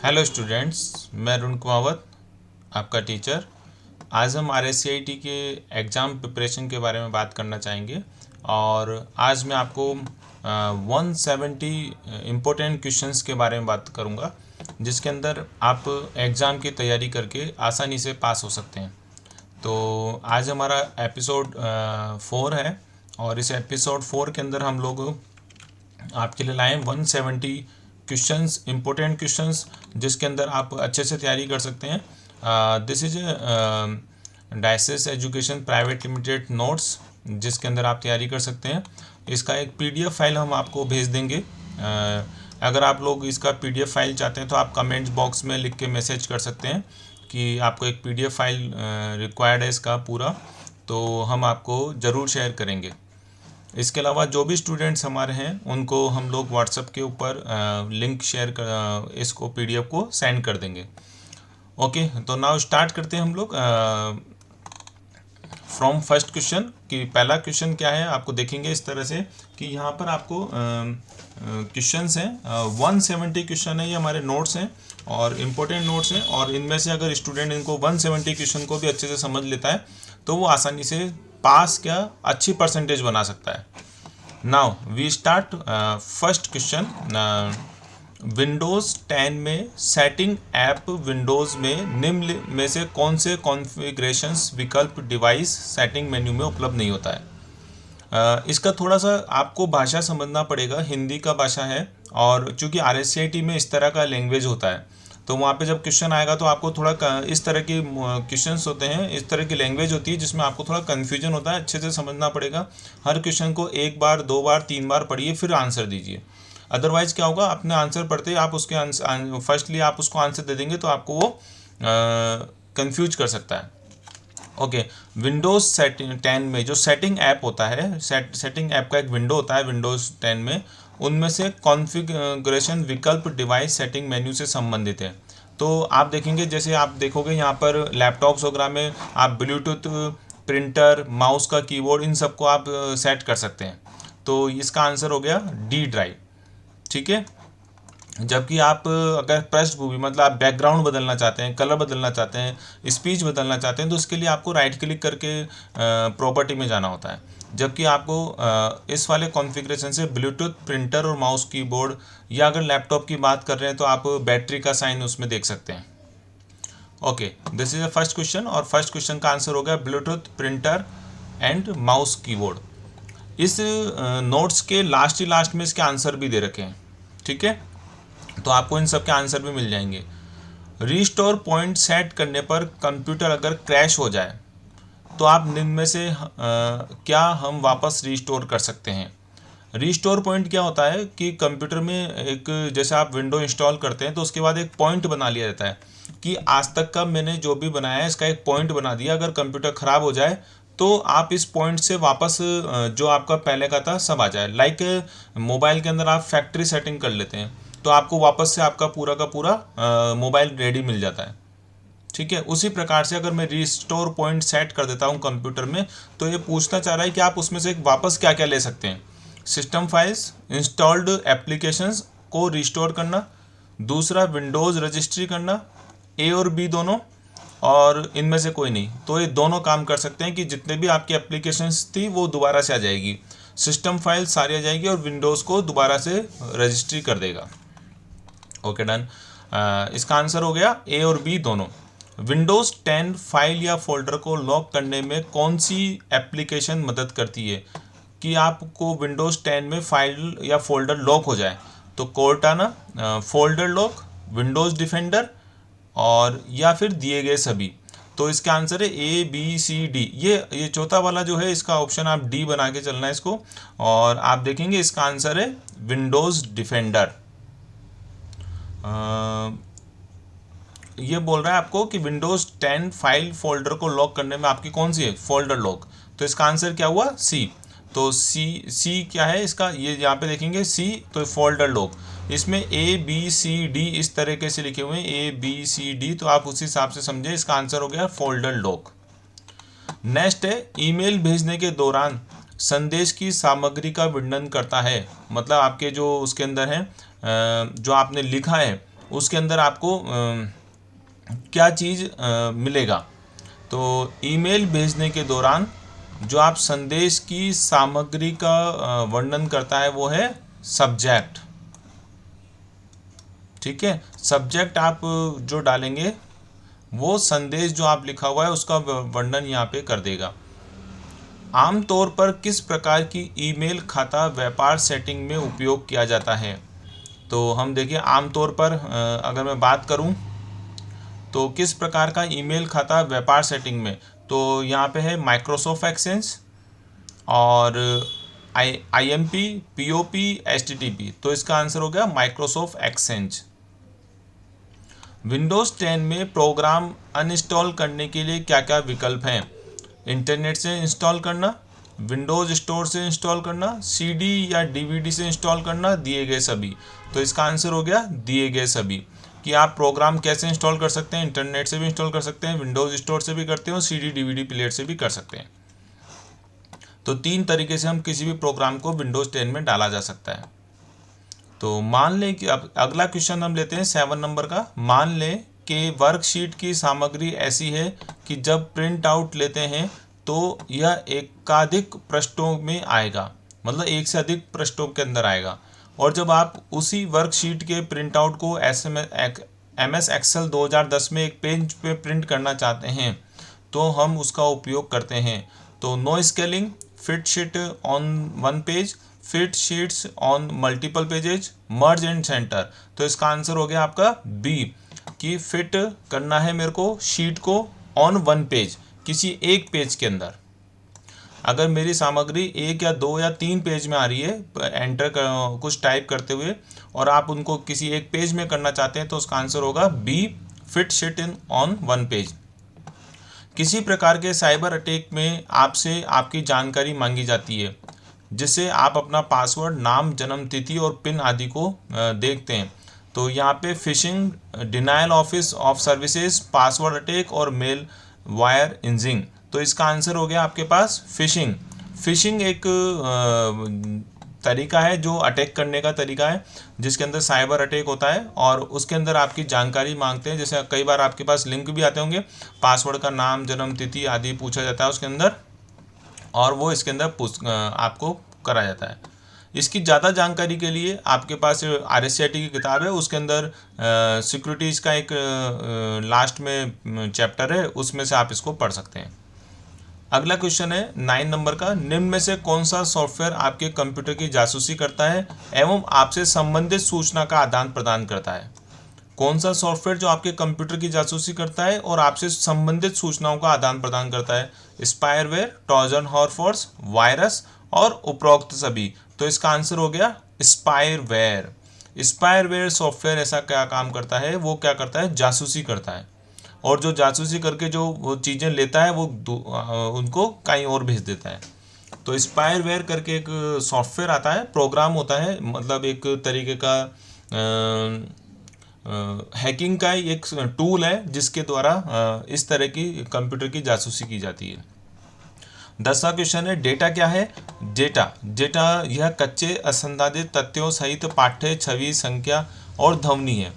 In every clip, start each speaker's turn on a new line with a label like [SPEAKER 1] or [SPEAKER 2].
[SPEAKER 1] Hello students, मैं अरुण कुमावत, आपका teacher. आज हम RSCIT के एग्ज़ाम प्रिपरेशन के बारे में बात करना चाहेंगे और आज मैं आपको 170 इम्पोर्टेंट क्वेश्चंस के बारे में बात करूंगा, जिसके अंदर आप एग्ज़ाम की तैयारी करके आसानी से पास हो सकते हैं। तो आज हमारा एपिसोड 4 है और इस एपिसोड 4 के अंदर हम लोग आपके लिए लाए 170 क्वेश्चंस, इम्पोर्टेंट क्वेश्चंस, जिसके अंदर आप अच्छे से तैयारी कर सकते हैं। This is diocese education private limited notes, जिसके अंदर आप तैयारी कर सकते हैं। इसका एक PDF फाइल हम आपको भेज देंगे। अगर आप लोग इसका PDF फाइल चाहते हैं तो आप कमेंट्स बॉक्स में लिख के मैसेज कर सकते हैं कि आपको एक PDF फाइल रिक्वायर्ड है इसका पूरा, तो हम आपको ज़रूर शेयर करेंगे। इसके अलावा जो भी स्टूडेंट्स हमारे हैं उनको हम लोग व्हाट्सएप के ऊपर लिंक शेयर कर इसको PDF को सेंड कर देंगे। ओके, तो नाउ स्टार्ट करते हैं हम लोग फ्रॉम फर्स्ट क्वेश्चन। कि पहला क्वेश्चन क्या है, आपको देखेंगे इस तरह से कि यहाँ पर आपको क्वेश्चंस हैं 170 क्वेश्चन है, ये हमारे नोट्स हैं और इम्पोर्टेंट नोट्स हैं। और इनमें से अगर स्टूडेंट इनको 170 क्वेश्चन को भी अच्छे से समझ लेता है तो वो आसानी से पास क्या अच्छी परसेंटेज बना सकता है। Now we start first question. Windows 10 में सेटिंग ऐप विंडोज़ में निम्न में से कौन से कॉन्फ़िगरेशंस विकल्प डिवाइस सेटिंग मेन्यू में उपलब्ध नहीं होता है। इसका थोड़ा सा आपको भाषा समझना पड़ेगा, हिंदी का भाषा है और चूंकि RSCIT में इस तरह का लैंग्वेज होता है तो वहाँ पे जब क्वेश्चन आएगा तो आपको थोड़ा इस तरह के क्वेश्चंस होते हैं, इस तरह की लैंग्वेज होती है जिसमें आपको थोड़ा कन्फ्यूजन होता है। अच्छे से समझना पड़ेगा, हर क्वेश्चन को एक बार, दो बार, तीन बार पढ़िए फिर आंसर दीजिए। अदरवाइज क्या होगा, अपने आंसर पढ़ते आप उसके फर्स्टली आप उसको आंसर दे देंगे तो आपको वो कंफ्यूज कर सकता है। ओके, विंडोज़ 10 में जो सेटिंग ऐप होता है, सेटिंग ऐप का एक विंडो होता है विंडोज़ 10 में, उनमें से कॉन्फ़िगरेशन विकल्प डिवाइस सेटिंग मेन्यू से संबंधित है। तो आप देखेंगे, जैसे आप देखोगे यहाँ पर लैपटॉप्स वगैरह में आप ब्लूटूथ, प्रिंटर, माउस का कीबोर्ड, इन सबको आप सेट कर सकते हैं। तो इसका आंसर हो गया D ड्राइव। ठीक है, जबकि आप अगर पृष्ठभूमि मतलब आप बैकग्राउंड बदलना चाहते हैं, कलर बदलना चाहते हैं, स्पीच बदलना चाहते हैं तो उसके लिए आपको राइट क्लिक करके प्रॉपर्टी में जाना होता है। जबकि आपको इस वाले कॉन्फ़िगरेशन से ब्लूटूथ, प्रिंटर और माउस कीबोर्ड, या अगर लैपटॉप की बात कर रहे हैं तो आप बैटरी का साइन उसमें देख सकते हैं। Okay, this is the first question और फर्स्ट क्वेश्चन का आंसर हो गया Bluetooth, printer and mouse keyboard. इस नोट्स के लास्ट ही लास्ट में इसके आंसर भी दे रखे हैं। ठीक है, तो आपको इन सब के आंसर भी मिल जाएंगे। रीस्टोर पॉइंट सेट करने पर कंप्यूटर अगर क्रैश हो जाए तो आप निम्न में से क्या हम वापस रीस्टोर कर सकते हैं। रीस्टोर पॉइंट क्या होता है कि कंप्यूटर में एक, जैसे आप विंडो इंस्टॉल करते हैं तो उसके बाद एक पॉइंट बना लिया जाता है कि आज तक का मैंने जो भी बनाया है इसका एक पॉइंट बना दिया। अगर कंप्यूटर ख़राब हो जाए तो आप इस पॉइंट से वापस जो आपका पहले का था सब आ जाए। लाइक मोबाइल के अंदर आप फैक्ट्री सेटिंग कर लेते हैं तो आपको वापस से आपका पूरा का पूरा मोबाइल रेडी मिल जाता है। ठीक है, उसी प्रकार से अगर मैं रिस्टोर पॉइंट सेट कर देता हूँ कंप्यूटर में तो ये पूछना चाह रहा है कि आप उसमें से वापस क्या क्या ले सकते हैं। सिस्टम फाइल्स, इंस्टॉल्ड एप्लीकेशंस को रिस्टोर करना, दूसरा विंडोज़ रजिस्ट्री करना, A और B दोनों, और इनमें से कोई नहीं। तो ये दोनों काम कर सकते हैं कि जितने भी आपकी एप्लीकेशंस थी वो दोबारा से आ जाएगी, सिस्टम फाइल सारी आ जाएगी और विंडोज़ को दोबारा से रजिस्ट्री कर देगा। Okay, done. इसका आंसर हो गया A और B दोनों। विंडोज़ 10 फाइल या फोल्डर को लॉक करने में कौन सी एप्लीकेशन मदद करती है कि आपको विंडोज़ 10 में फाइल या फोल्डर लॉक हो जाए। तो Cortana, folder lock, Windows defender और या फिर दिए गए सभी। तो इसका आंसर है ABCD। ये चौथा वाला जो है इसका ऑप्शन आप D बना के चलना है इसको, और आप देखेंगे इसका आंसर है विंडोज़ डिफेंडर। ये बोल रहा है आपको कि विंडोज़ 10 फाइल फोल्डर को लॉक करने में आपकी कौन सी है, फोल्डर लॉक। तो इसका आंसर क्या हुआ, C। तो सी क्या है इसका, ये यहाँ पे देखेंगे C, तो फोल्डर लॉक। इसमें ABCD इस तरीके से लिखे हुए हैं, ABCD, तो आप उस हिसाब से समझे। इसका आंसर हो गया फोल्डर लॉक। नेक्स्ट है, ईमेल भेजने के दौरान संदेश की सामग्री का वर्णन करता है। मतलब आपके जो उसके अंदर है जो आपने लिखा है उसके अंदर आपको क्या चीज़ मिलेगा। तो ईमेल भेजने के दौरान जो आप संदेश की सामग्री का वर्णन करता है वो है सब्जेक्ट। ठीक है, सब्जेक्ट आप जो डालेंगे वो संदेश जो आप लिखा हुआ है उसका वर्णन यहाँ पे कर देगा। आमतौर पर किस प्रकार की ईमेल खाता व्यापार सेटिंग में उपयोग किया जाता है। तो हम देखिए आमतौर पर अगर मैं बात करूं तो किस प्रकार का ईमेल खाता व्यापार सेटिंग में, तो यहाँ पे है माइक्रोसॉफ्ट एक्सेंज और IMP, POP, HTTP। तो इसका आंसर हो गया माइक्रोसॉफ्ट एक्सेंज। विंडोज़ 10 में प्रोग्राम अनइंस्टॉल करने के लिए क्या क्या विकल्प हैं। इंटरनेट से इंस्टॉल करना, विंडोज़ स्टोर से इंस्टॉल करना, CD या DVD से इंस्टॉल करना, दिए गए सभी। तो इसका आंसर हो गया दिए गए सभी। कि आप प्रोग्राम कैसे इंस्टॉल कर सकते हैं, इंटरनेट से भी इंस्टॉल कर सकते हैं, विंडोज़ स्टोर से भी करते हो, CD DVD प्लेयर से भी कर सकते हैं। तो 3 तरीके से हम किसी भी प्रोग्राम को विंडोज़ 10 में डाला जा सकता है। तो मान लें कि अब अगला क्वेश्चन हम लेते हैं 7 नंबर का। मान लें कि वर्कशीट की सामग्री ऐसी है कि जब प्रिंट आउट लेते हैं तो यह एकाधिक पृष्ठों में आएगा, मतलब एक से अधिक पृष्ठों के अंदर आएगा। और जब आप उसी वर्कशीट के प्रिंट आउट को MS Excel 2010 में एक पेज पे प्रिंट करना चाहते हैं तो हम उसका उपयोग करते हैं। तो no scaling, fit sheet on one page, fit sheets on multiple pages, merge and centre. तो इसका आंसर हो गया आपका बी, कि फिट करना है मेरे को शीट को ऑन वन पेज, किसी एक पेज के अंदर। अगर मेरी सामग्री 1 या 2 या 3 पेज में आ रही है कुछ टाइप करते हुए और आप उनको किसी एक पेज में करना चाहते हैं तो उसका आंसर होगा B, fit sheet in on one page. किसी प्रकार के साइबर अटैक में आपसे आपकी जानकारी मांगी जाती है जिससे आप अपना पासवर्ड, नाम, जन्म तिथि और पिन आदि को देखते हैं। तो यहाँ पे fishing, denial of services, password attack और मेल वायर इंजिंग। तो इसका आंसर हो गया आपके पास फिशिंग। फिशिंग एक तरीका है जो अटैक करने का तरीका है जिसके अंदर साइबर अटैक होता है और उसके अंदर आपकी जानकारी मांगते हैं। जैसे कई बार आपके पास लिंक भी आते होंगे, पासवर्ड का नाम, जन्म तिथि आदि पूछा जाता है उसके अंदर और वो इसके अंदर आपको करा जाता है। इसकी ज़्यादा जानकारी के लिए आपके पास RSCIT की किताब है, उसके अंदर सिक्योरिटीज़ का एक लास्ट में चैप्टर है, उसमें से आप इसको पढ़ सकते हैं। अगला क्वेश्चन है 9 नंबर का। निम्न में से कौन सा सॉफ्टवेयर आपके कंप्यूटर की जासूसी करता है एवं आपसे संबंधित सूचना का आदान प्रदान करता है। कौन सा सॉफ्टवेयर जो आपके कंप्यूटर की जासूसी करता है और आपसे संबंधित सूचनाओं का आदान प्रदान करता है। स्पायरवेयर, ट्रोजन हॉर्स, वायरस और उपरोक्त सभी। तो इसका आंसर हो गया स्पायरवेयर। स्पायरवेयर सॉफ्टवेयर ऐसा क्या काम करता है, वो क्या करता है, जासूसी करता है और जो जासूसी करके जो वो चीज़ें लेता है वो उनको कहीं और भेज देता है। तो स्पायरवेयर करके एक सॉफ्टवेयर आता है, प्रोग्राम होता है, मतलब एक तरीके का हैकिंग का एक टूल है जिसके द्वारा इस तरह की कंप्यूटर की जासूसी की जाती है। 10वां क्वेश्चन है डेटा क्या है। डेटा यह कच्चे असंसाधित तथ्यों सहित पाठ्य, छवि, संख्या और ध्वनि है।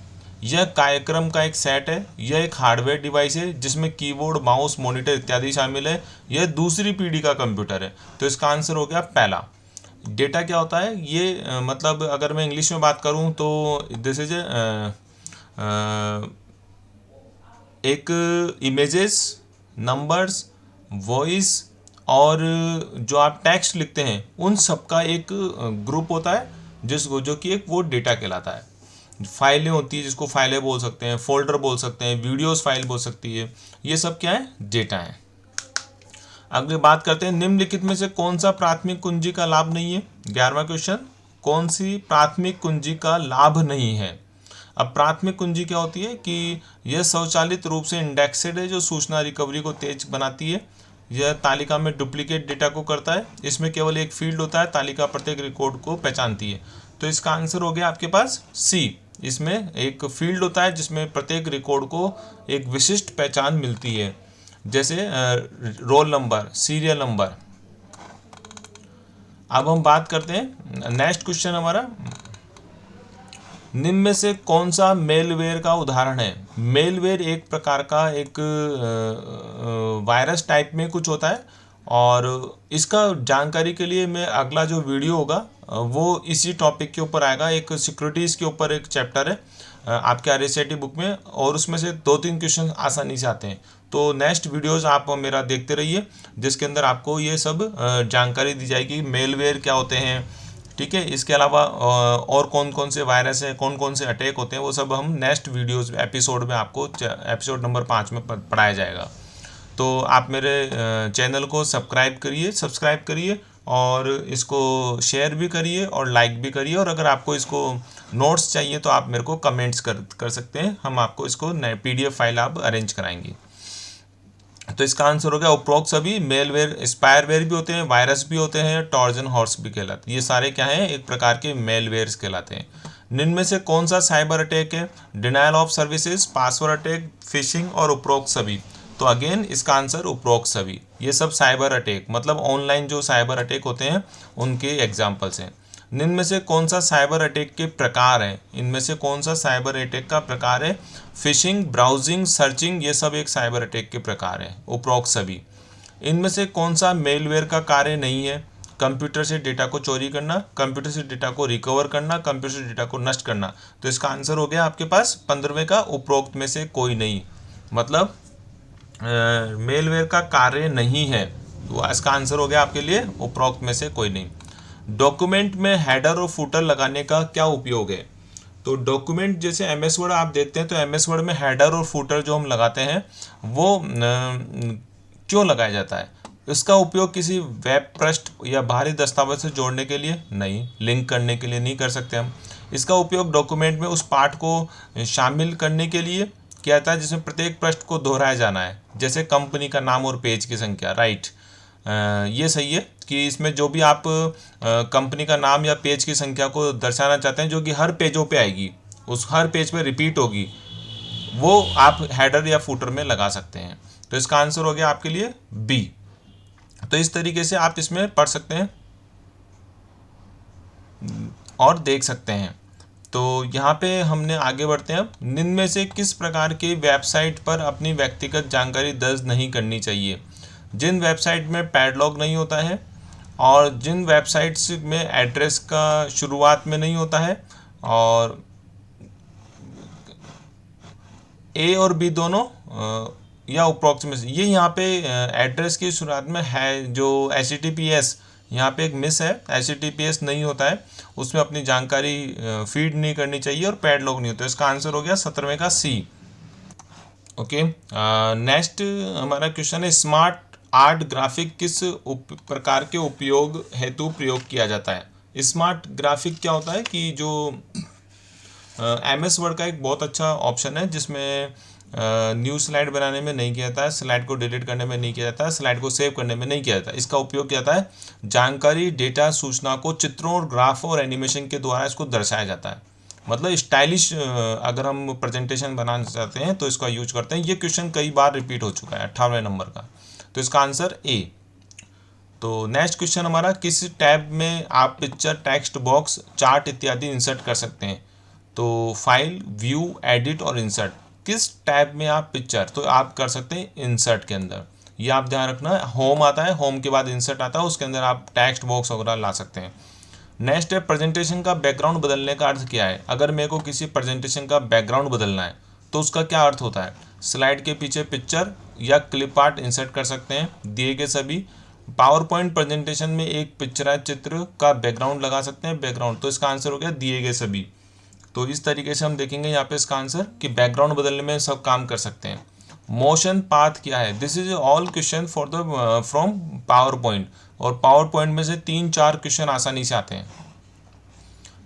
[SPEAKER 1] यह कार्यक्रम का एक सेट है। यह एक हार्डवेयर डिवाइस है जिसमें कीबोर्ड, माउस, मॉनिटर इत्यादि शामिल है। यह दूसरी पीढ़ी का कंप्यूटर है। तो इसका आंसर हो गया पहला। डेटा क्या होता है, ये मतलब अगर मैं इंग्लिश में बात करूं तो दिस इज एक इमेजेस, नंबर्स, वॉइस और जो आप टेक्स्ट लिखते हैं उन सब का एक ग्रुप होता है जिसको जो कि एक वो डेटा कहलाता है। फाइलें होती है जिसको फाइलें बोल सकते हैं, फोल्डर बोल सकते हैं, वीडियोस फाइल बोल सकती है, ये सब क्या है, डेटा है। अगले बात करते हैं निम्नलिखित में से कौन सा प्राथमिक कुंजी का लाभ नहीं है। 11वां क्वेश्चन, कौन सी प्राथमिक कुंजी का लाभ नहीं है। अब प्राथमिक कुंजी क्या होती है कि यह स्वचालित रूप से इंडेक्सेड है जो सूचना रिकवरी को तेज बनाती है। यह तालिका में डुप्लीकेट डेटा को करता है। इसमें केवल एक फील्ड होता है, तालिका प्रत्येक रिकॉर्ड को पहचानती है। तो इसका आंसर हो गया आपके पास सी। इसमें एक फील्ड होता है जिसमें प्रत्येक रिकॉर्ड को एक विशिष्ट पहचान मिलती है, जैसे रोल नंबर, सीरियल नंबर। अब हम बात करते हैं नेक्स्ट क्वेश्चन हमारा निम्न में से कौन सा मेलवेयर का उदाहरण है? मेलवेयर एक प्रकार का एक वायरस टाइप में कुछ होता है, और इसका जानकारी के लिए मैं अगला जो वीडियो होगा वो इसी टॉपिक के ऊपर आएगा। एक सिक्योरिटीज़ के ऊपर एक चैप्टर है आपके RSIT बुक में, और उसमें से 2-3 क्वेश्चन आसानी से आते हैं। तो नेक्स्ट वीडियोस आप मेरा देखते रहिए, जिसके अंदर आपको ये सब जानकारी दी जाएगी, मेलवेयर क्या होते हैं, ठीक है। इसके अलावा और कौन कौन से वायरस हैं, कौन कौन से अटैक होते हैं, वो सब हम नेक्स्ट वीडियोस एपिसोड में आपको एपिसोड नंबर 5 में पढ़ाया जाएगा। तो आप मेरे चैनल को सब्सक्राइब करिए और इसको शेयर भी करिए और लाइक भी करिए। और अगर आपको इसको नोट्स चाहिए तो आप मेरे को कमेंट्स कर सकते हैं, हम आपको इसको नए PDF फाइल आप अरेंज कराएंगे। तो इसका आंसर हो गया उपरोक्त सभी मेलवेयर, स्पायरवेयर भी होते हैं, वायरस भी होते हैं, ट्रोजन हॉर्स भी कहलाते हैं। ये सारे क्या हैं? एक प्रकार के मेलवेयर्स कहलाते हैं। निम्न में से कौन सा साइबर अटैक है? Denial of services, password attack, fishing और उपरोक्त सभी। तो अगेन इसका आंसर उपरोक्त सभी। ये सब साइबर अटैक मतलब ऑनलाइन जो साइबर अटैक होते हैं उनके एग्जाम्पल्स हैं। निम्न में से कौन सा साइबर अटैक के प्रकार है? इनमें से कौन सा साइबर अटैक का प्रकार है? फिशिंग, ब्राउजिंग, सर्चिंग, ये सब एक साइबर अटैक के प्रकार है, उपरोक्त सभी। इनमें से कौन सा मेलवेयर का कार्य नहीं है? कंप्यूटर से डेटा को चोरी करना, कंप्यूटर से डेटा को रिकवर करना, कंप्यूटर से डेटा को नष्ट करना। तो इसका आंसर हो गया आपके पास 15वें का उपरोक्त में से कोई नहीं, मतलब मेलवेयर का कार्य नहीं है। तो इसका आंसर हो गया आपके लिए उपरोक्त में से कोई नहीं। डॉक्यूमेंट में हेडर और फुटर लगाने का क्या उपयोग है? तो डॉक्यूमेंट जैसे MS वर्ड आप देखते हैं, तो MS वर्ड में हेडर और फुटर जो हम लगाते हैं वो क्यों लगाया जाता है? इसका उपयोग किसी वेब पृष्ठ या बाहरी दस्तावेज से जोड़ने के लिए नहीं, लिंक करने के लिए नहीं कर सकते हम। इसका उपयोग डॉक्यूमेंट में उस पार्ट को शामिल करने के लिए किया जाता है जिसमें प्रत्येक पृष्ठ को दोहराया जाना है, जैसे कंपनी का नाम और पेज की संख्या, राइट। ये सही है कि इसमें जो भी आप कंपनी का नाम या पेज की संख्या को दर्शाना चाहते हैं, जो कि हर पेजों पे आएगी, उस हर पेज पे रिपीट होगी, वो आप हेडर या फुटर में लगा सकते हैं। तो इसका आंसर हो गया आपके लिए B। तो इस तरीके से आप इसमें पढ़ सकते हैं और देख सकते हैं। तो यहाँ पे हमने आगे बढ़ते हैं। अब निम्न में से किस प्रकार की वेबसाइट पर अपनी व्यक्तिगत जानकारी दर्ज नहीं करनी चाहिए? जिन वेबसाइट में पैडलॉक नहीं होता है, और जिन वेबसाइट्स में एड्रेस का शुरुआत में नहीं होता है, और A और B दोनों या उपरोक्त में से। ये यहाँ पे एड्रेस की शुरुआत में है जो HTTPS, यहाँ पे एक मिस है, HTTPS नहीं होता है, उसमें अपनी जानकारी फीड नहीं करनी चाहिए, और पैडलॉक नहीं होता। इसका आंसर हो गया 17वें का C। ओके, नेक्स्ट हमारा क्वेश्चन है, स्मार्ट आर्ट ग्राफिक किस प्रकार के उपयोग हेतु प्रयोग किया जाता है? स्मार्ट ग्राफिक क्या होता है कि जो MS वर्ड का एक बहुत अच्छा ऑप्शन है जिसमें न्यू स्लाइड बनाने में नहीं किया जाता है, स्लाइड को डिलीट करने में नहीं किया जाता है, स्लाइड को सेव करने में नहीं किया जाता है। इसका उपयोग किया जाता है जानकारी, डेटा, सूचना को चित्रों और ग्राफ और एनिमेशन के द्वारा इसको दर्शाया जाता है। मतलब स्टाइलिश अगर हम प्रेजेंटेशन बनाना चाहते हैं तो इसका यूज करते हैं। ये क्वेश्चन कई बार रिपीट हो चुका है, 58वें नंबर का। तो इसका आंसर A। तो नेक्स्ट क्वेश्चन हमारा, किस टैब में आप पिक्चर, टेक्स्ट बॉक्स, चार्ट इत्यादि इंसर्ट कर सकते हैं? तो फाइल, व्यू, एडिट और इंसर्ट। किस टैब में आप पिक्चर, तो आप कर सकते हैं इंसर्ट के अंदर। ये आप ध्यान रखना है, होम आता है, होम के बाद इंसर्ट आता है, उसके अंदर आप टेक्स्ट बॉक्स वगैरह ला सकते हैं। नेक्स्ट है, प्रेजेंटेशन का बैकग्राउंड बदलने का अर्थ क्या है? अगर मेरे को किसी प्रेजेंटेशन का बैकग्राउंड बदलना है तो उसका क्या अर्थ होता है? स्लाइड के पीछे पिक्चर या क्लिप आर्ट इंसर्ट कर सकते हैं, दिए गए सभी। पावर पॉइंट प्रेजेंटेशन में एक पिक्चराइज चित्र का बैकग्राउंड लगा सकते हैं, बैकग्राउंड। तो इसका आंसर हो गया दिए गए सभी। तो इस तरीके से हम देखेंगे यहाँ पे इसका आंसर कि बैकग्राउंड बदलने में सब काम कर सकते हैं। मोशन पाथ क्या है? This is all question for the from power point, और पावर पॉइंट में से 3-4 क्वेश्चन आसानी से आते हैं।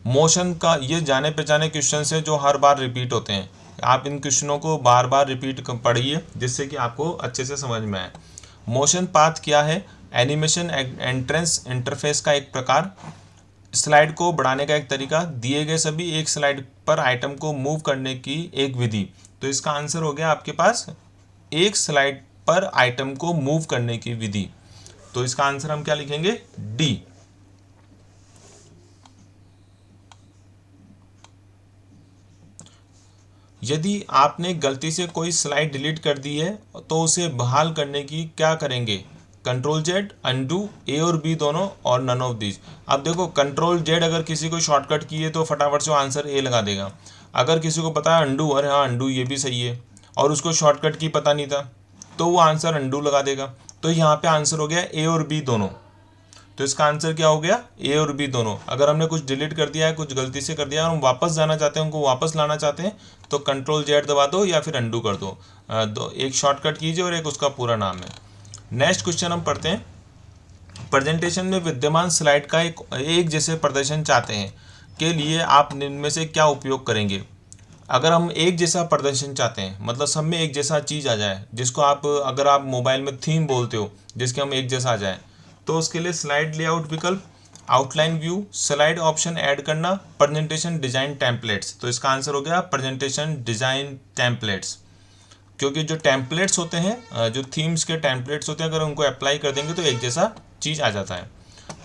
[SPEAKER 1] मोशन का ये जाने पहचाने क्वेश्चन है जो हर बार रिपीट होते हैं। आप इन क्वेश्चनों को बार बार रिपीट पढ़िए जिससे कि आपको अच्छे से समझ में आए। मोशन पाथ क्या है? एनिमेशन एंट्रेंस इंटरफेस का एक प्रकार, स्लाइड को बढ़ाने का एक तरीका, दिए गए सभी, एक स्लाइड पर आइटम को मूव करने की एक विधि। तो इसका आंसर हो गया आपके पास एक स्लाइड पर आइटम को मूव करने की विधि। तो इसका आंसर हम क्या लिखेंगे? D। यदि आपने गलती से कोई स्लाइड डिलीट कर दी है तो उसे बहाल करने की क्या करेंगे? कंट्रोल जेड, अंडू, ए और बी दोनों, और नन ऑफ दीज। अब देखो कंट्रोल जेड अगर किसी को शॉर्टकट की है तो फटाफट से आंसर ए लगा देगा। अगर किसी को पता है अंडू, अरे हाँ अंडू ये भी सही है, और उसको शॉर्टकट की पता नहीं था, तो वो आंसर अंडू लगा देगा। तो यहाँ पे आंसर हो गया ए और बी दोनों। तो इसका आंसर क्या हो गया? ए और बी दोनों। अगर हमने कुछ डिलीट कर दिया है, कुछ गलती से कर दिया है और हम वापस जाना चाहते हैं, उनको वापस लाना चाहते हैं, तो कंट्रोल जेड दबा दो या फिर अंडू कर दो। एक शॉर्टकट कीजिए और एक उसका पूरा नाम है। नेक्स्ट क्वेश्चन हम पढ़ते हैं। प्रेजेंटेशन में विद्यमान स्लाइड का एक जैसे प्रदर्शन चाहते हैं के लिए आप निम्न में से क्या उपयोग करेंगे? अगर हम एक जैसा प्रदर्शन चाहते हैं, मतलब सब में एक जैसा चीज़ आ जाए, जिसको आप अगर आप मोबाइल में थीम बोलते हो, जिसके हम एक जैसा आ जाए, तो उसके लिए स्लाइड लेआउट विकल्प, outline view, slide option add करना, प्रेजेंटेशन डिजाइन टेम्पलेट्स। तो इसका आंसर हो गया प्रेजेंटेशन डिजाइन टेम्पलेट्स। क्योंकि जो टेम्पलेट्स होते हैं, जो थीम्स के टेम्पलेट्स होते हैं, अगर उनको अप्लाई कर देंगे तो एक जैसा चीज़ आ जाता है।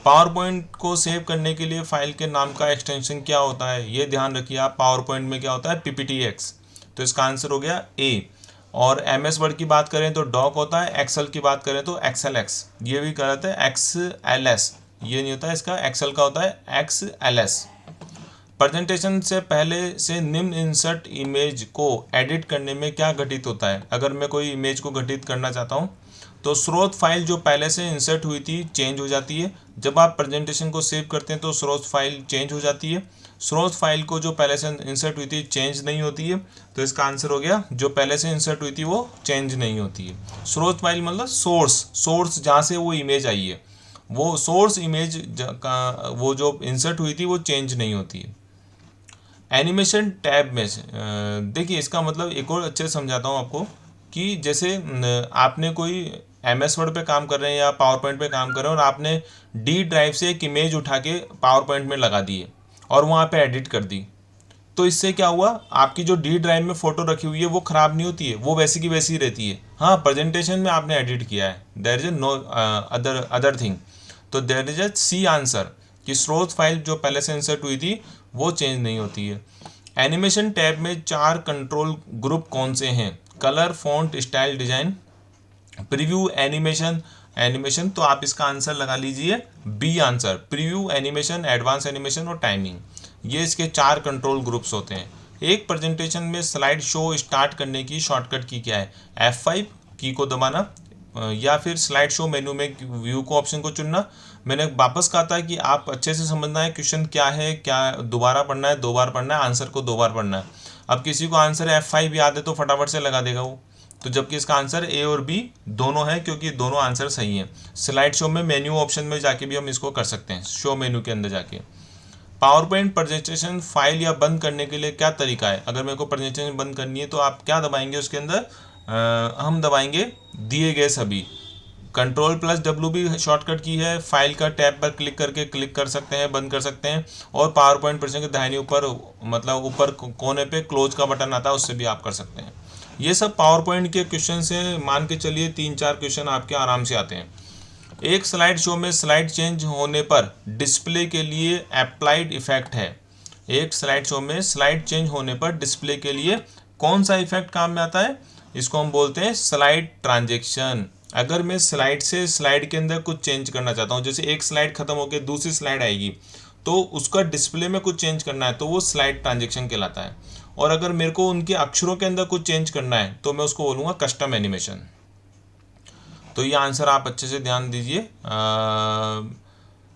[SPEAKER 1] पावर पॉइंट को सेव करने के लिए फाइल के नाम का एक्सटेंशन क्या होता है? ये ध्यान रखिए आप, पावर पॉइंट में क्या होता है? PPTX। तो इसका आंसर हो गया ए। और MS वर्ड की बात करें तो डॉक होता है, एक्सेल की बात करें तो XLX। ये भी कहते हैं XLS, ये नहीं होता है इसका, एक्सेल का होता है XLS। प्रेजेंटेशन से पहले से निम्न इंसर्ट इमेज को एडिट करने में क्या घटित होता है? अगर मैं कोई इमेज को घटित करना चाहता हूँ तो स्रोत फाइल जो पहले से इंसर्ट हुई थी चेंज हो जाती है। जब आप प्रेजेंटेशन को सेव करते हैं तो स्रोत फाइल चेंज हो जाती है। स्रोत फाइल को जो पहले से इंसर्ट हुई थी चेंज नहीं होती है। तो इसका आंसर हो गया जो पहले से इंसर्ट हुई थी वो चेंज नहीं होती है। स्रोत फाइल मतलब सोर्स जहाँ से वो इमेज आई है, वो सोर्स इमेज का वो जो इंसर्ट हुई थी वो चेंज नहीं होती है। एनिमेशन टैब में से देखिए इसका मतलब एक और अच्छे से समझाता हूँ आपको कि जैसे आपने कोई MS वर्ड पे काम कर रहे हैं या पावर पॉइंट पे काम कर रहे हैं और आपने D ड्राइव से एक इमेज उठा के पावर पॉइंट में लगा दी है और वहाँ पे एडिट कर दी, तो इससे क्या हुआ? आपकी जो D ड्राइव में फ़ोटो रखी हुई है वो ख़राब नहीं होती है, वो वैसी की वैसी ही रहती है। हाँ, प्रेजेंटेशन में आपने एडिट किया है, there is a no other thing. तो there is a C answer कि स्रोत फाइल जो पहले से इंसर्ट हुई थी वो चेंज नहीं होती है। एनिमेशन टैब में 4 कंट्रोल ग्रुप कौन से हैं? Colour, font, style, design, preview, animation. तो आप इसका आंसर लगा लीजिए B answer, preview, animation, advance animation और टाइमिंग। ये इसके 4 कंट्रोल ग्रुप्स होते हैं। एक प्रेजेंटेशन में स्लाइड शो स्टार्ट करने की शॉर्टकट की क्या है? F5 की को दबाना, या फिर स्लाइड शो मेनू में व्यू को ऑप्शन को चुनना। मैंने वापस कहा था कि आप अच्छे से समझना है क्वेश्चन क्या है, क्या दोबारा पढ़ना है, 2 बार पढ़ना है, आंसर को 2 बार पढ़ना है। अब किसी को आंसर F5 याद है तो फटाफट से लगा देगा वो, तो जबकि इसका आंसर ए और बी दोनों है, क्योंकि दोनों आंसर सही हैं। स्लाइड शो में मेन्यू ऑप्शन में जाके भी हम इसको कर सकते हैं, शो मेन्यू के अंदर जाके। पावर पॉइंट प्रेजेंटेशन फाइल या बंद करने के लिए क्या तरीका है? अगर मेरे को प्रेजेंटेशन बंद करनी है तो आप क्या दबाएंगे उसके अंदर? हम दबाएंगे दिए गए सभी। Ctrl+W भी शॉर्टकट की है, फाइल का टैब पर क्लिक करके क्लिक कर सकते हैं, बंद कर सकते हैं। और पावर पॉइंट प्रेजेंटेशन के दाहिने ऊपर, मतलब ऊपर कोने पे क्लोज का बटन आता है, उससे भी आप कर सकते हैं। ये सब पावर पॉइंट के क्वेश्चन से मान के चलिए 3-4 क्वेश्चन आपके आराम से आते हैं। एक स्लाइड शो में स्लाइड चेंज होने पर डिस्प्ले के लिए अप्लाइड इफेक्ट है। एक स्लाइड शो में स्लाइड चेंज होने पर डिस्प्ले के लिए कौन सा इफेक्ट काम में आता है? इसको हम बोलते हैं स्लाइड ट्रांजेक्शन। अगर मैं स्लाइड से स्लाइड के अंदर कुछ चेंज करना चाहता हूँ, जैसे एक स्लाइड खत्म होकर दूसरी स्लाइड आएगी तो उसका डिस्प्ले में कुछ चेंज करना है, तो वो स्लाइड ट्रांजेक्शन कहलाता है। और अगर मेरे को उनके अक्षरों के अंदर कुछ चेंज करना है तो मैं उसको बोलूँगा कस्टम एनिमेशन। तो ये आंसर आप अच्छे से ध्यान दीजिए।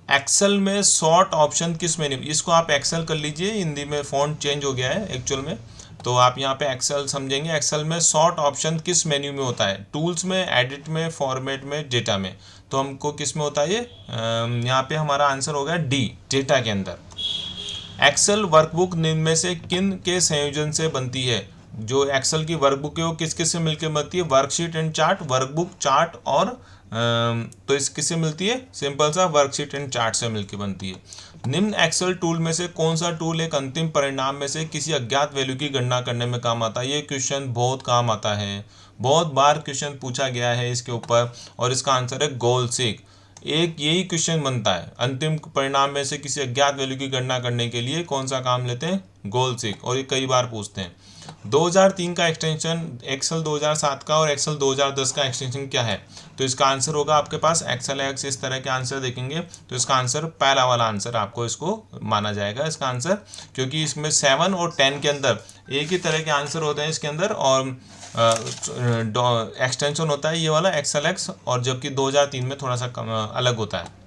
[SPEAKER 1] एक्सेल में सॉर्ट ऑप्शन किस मेन्यू, इसको आप एक्सेल कर लीजिए, हिंदी में फ़ॉन्ट चेंज हो गया है एक्चुअल में, तो आप यहाँ पे एक्सेल समझेंगे। एक्सेल में सॉर्ट ऑप्शन किस मेन्यू में होता है? टूल्स में, एडिट में, फॉर्मेट में, डेटा में। तो हमको किस में होता है ये? यहाँ पे हमारा आंसर होगा डी, डेटा के अंदर। एक्सेल वर्कबुक निम्न में से किन के संयोजन से बनती है? जो एक्सेल की वर्कबुक है वो किस किस से मिलकर बनती है? Worksheet and chart, workbook, chart और तो इस किससे मिलती है? सिंपल सा वर्कशीट एंड चार्ट से मिलकर बनती है। निम्न एक्सेल टूल में से कौन सा टूल एक अंतिम परिणाम में से किसी अज्ञात वैल्यू की गणना करने में काम आता है? ये क्वेश्चन बहुत काम आता है, बहुत बार क्वेश्चन पूछा गया है इसके ऊपर, और इसका आंसर है गोल सीक। एक यही क्वेश्चन बनता है, अंतिम परिणाम में से किसी अज्ञात वैल्यू की गणना करने के लिए कौन सा काम लेते हैं? गोल सीक, और ये कई बार पूछते हैं। 2003 का एक्सटेंशन एक्सेल 2007 का और एक्सेल 2010 का एक्सटेंशन क्या है? तो इसका आंसर होगा आपके पास एक्सेल एक्स। इस तरह के आंसर देखेंगे तो इसका आंसर पहला वाला आंसर आपको इसको माना जाएगा इसका आंसर, क्योंकि इसमें 7 और 10 के अंदर एक ही तरह के आंसर होते हैं इसके अंदर, और एक्सटेंशन होता है ये वाला एक्सेल एक्स, और जबकि 2003 में थोड़ा सा अलग होता है।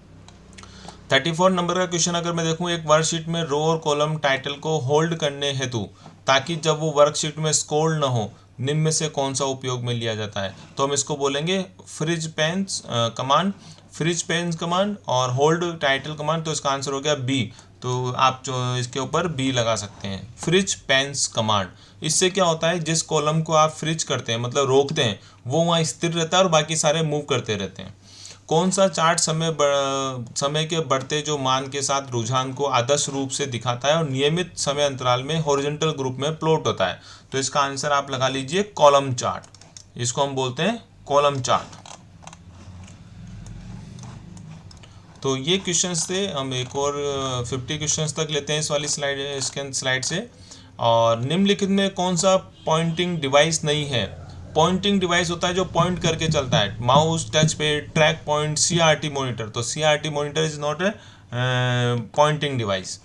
[SPEAKER 1] 34 नंबर का क्वेश्चन अगर मैं देखूं, एक वर्कशीट में रो और कॉलम टाइटल को होल्ड करने हेतु ताकि जब वो वर्कशीट में स्क्रॉल न हो, निम्न में से कौन सा उपयोग में लिया जाता है? तो हम इसको बोलेंगे fridge pens command, fridge pens command और होल्ड टाइटल कमांड। तो इसका आंसर हो गया बी। तो आप जो इसके ऊपर बी लगा सकते हैं, फ्रिज पेन्स कमांड। इससे क्या होता है, जिस कॉलम को आप फ्रिज करते हैं मतलब रोकते हैं, वो वहाँ स्थिर रहता है और बाकी सारे मूव करते रहते हैं। कौन सा चार्ट समय के बढ़ते जो मान के साथ रुझान को आदर्श रूप से दिखाता है और नियमित समय अंतराल में हॉरिजॉन्टल ग्रुप में प्लॉट होता है? तो इसका आंसर आप लगा लीजिए कॉलम चार्ट। इसको हम बोलते हैं कॉलम चार्ट। तो ये क्वेश्चंस थे, हम एक और 50 क्वेश्चंस तक लेते हैं इस वाली स्लाइड से। और निम्नलिखित में कौन सा पॉइंटिंग डिवाइस नहीं है? पॉइंटिंग डिवाइस होता है जो पॉइंट करके चलता है, mouse, touch pad, track point, CRT monitor. तो CRT monitor is not a pointing device.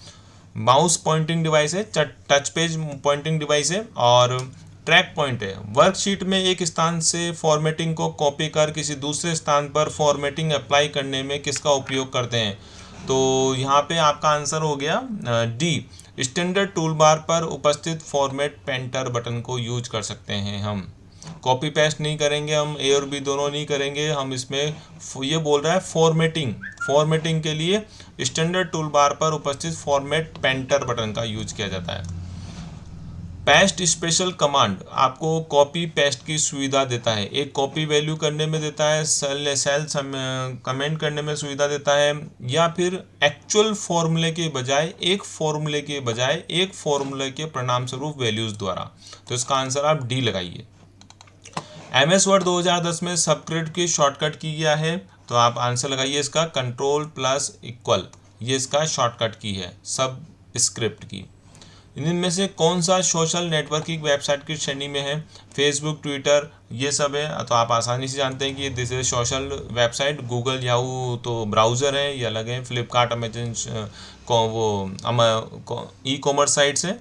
[SPEAKER 1] Mouse pointing device है, टच पेज पॉइंटिंग डिवाइस है, और ट्रैक पॉइंट है। वर्कशीट में एक स्थान से फॉर्मेटिंग को कॉपी कर किसी दूसरे स्थान पर फॉर्मेटिंग अप्लाई करने में किसका उपयोग करते हैं? तो यहाँ पे आपका आंसर हो गया डी। स्टैंडर्ड टूल बार पर उपस्थित फॉर्मेट पेंटर बटन को यूज कर सकते हैं हम। कॉपी पेस्ट नहीं करेंगे हम, ए और बी दोनों नहीं करेंगे हम। इसमें ये बोल रहा है फॉर्मेटिंग के लिए स्टैंडर्ड टूल बार पर उपस्थित फॉर्मेट पेंटर बटन का यूज किया जाता है। पेस्ट स्पेशल कमांड आपको कॉपी पेस्ट की सुविधा देता है। एक कॉपी वैल्यू करने में देता है, सेल कमेंट करने में सुविधा देता है, या फिर एक्चुअल फॉर्मूले के बजाय एक फॉर्मूले के परिणाम स्वरूप वैल्यूज द्वारा। तो इसका आंसर आप डी लगाइए। MS वर्ड 2010 में सबस्क्रिप्ट की शॉर्टकट की गया है, तो आप आंसर लगाइए इसका कंट्रोल+=, ये इसका शॉर्टकट की है सब स्क्रिप्ट की। इनमें से कौन सा सोशल नेटवर्किंग वेबसाइट की श्रेणी में है? फेसबुक, ट्विटर, ये सब है। तो आप आसानी से जानते हैं कि this is social website. Google, Yahoo तो ब्राउज़र है, ये अलग है। फ्लिपकार्ट, अमेजन वो ई कॉमर्स साइट्स है।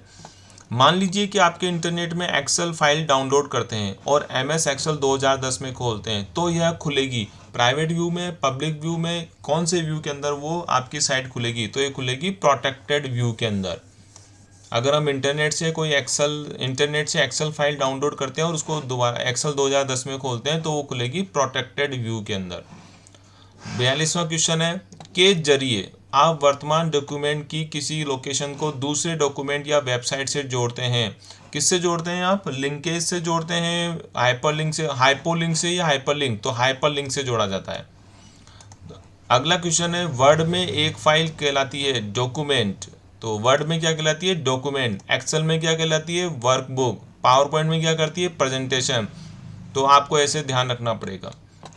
[SPEAKER 1] मान लीजिए कि आपके इंटरनेट में एक्सेल फाइल डाउनलोड करते हैं और MS एक्सेल 2010 में खोलते हैं, तो यह खुलेगी प्राइवेट व्यू में, पब्लिक व्यू में, कौन से व्यू के अंदर वो आपकी साइट खुलेगी? तो ये खुलेगी प्रोटेक्टेड व्यू के अंदर। अगर हम इंटरनेट से एक्सेल फाइल डाउनलोड करते हैं और उसको दोबारा एक्सेल 2010 में खोलते हैं, तो वो खुलेगी प्रोटेक्टेड व्यू के अंदर। 42वां क्वेश्चन है, के जरिए आप वर्तमान डॉक्यूमेंट की किसी लोकेशन को दूसरे डॉक्यूमेंट या वेबसाइट से जोड़ते हैं। किससे जोड़ते हैं आप? लिंकेज से जोड़ते हैं, हाइपरलिंक से या हाइपरलिंक। तो हाइपरलिंक से जोड़ा जाता है। अगला क्वेश्चन है, वर्ड में एक फाइल कहलाती है डॉक्यूमेंट। तो वर्ड में क्या कहलाती है? डॉक्यूमेंट। एक्सेल में क्या कहलाती है? वर्कबुक। पावर पॉइंट में क्या करती है? प्रेजेंटेशन। तो आपको ऐसे ध्यान रखना पड़ेगा।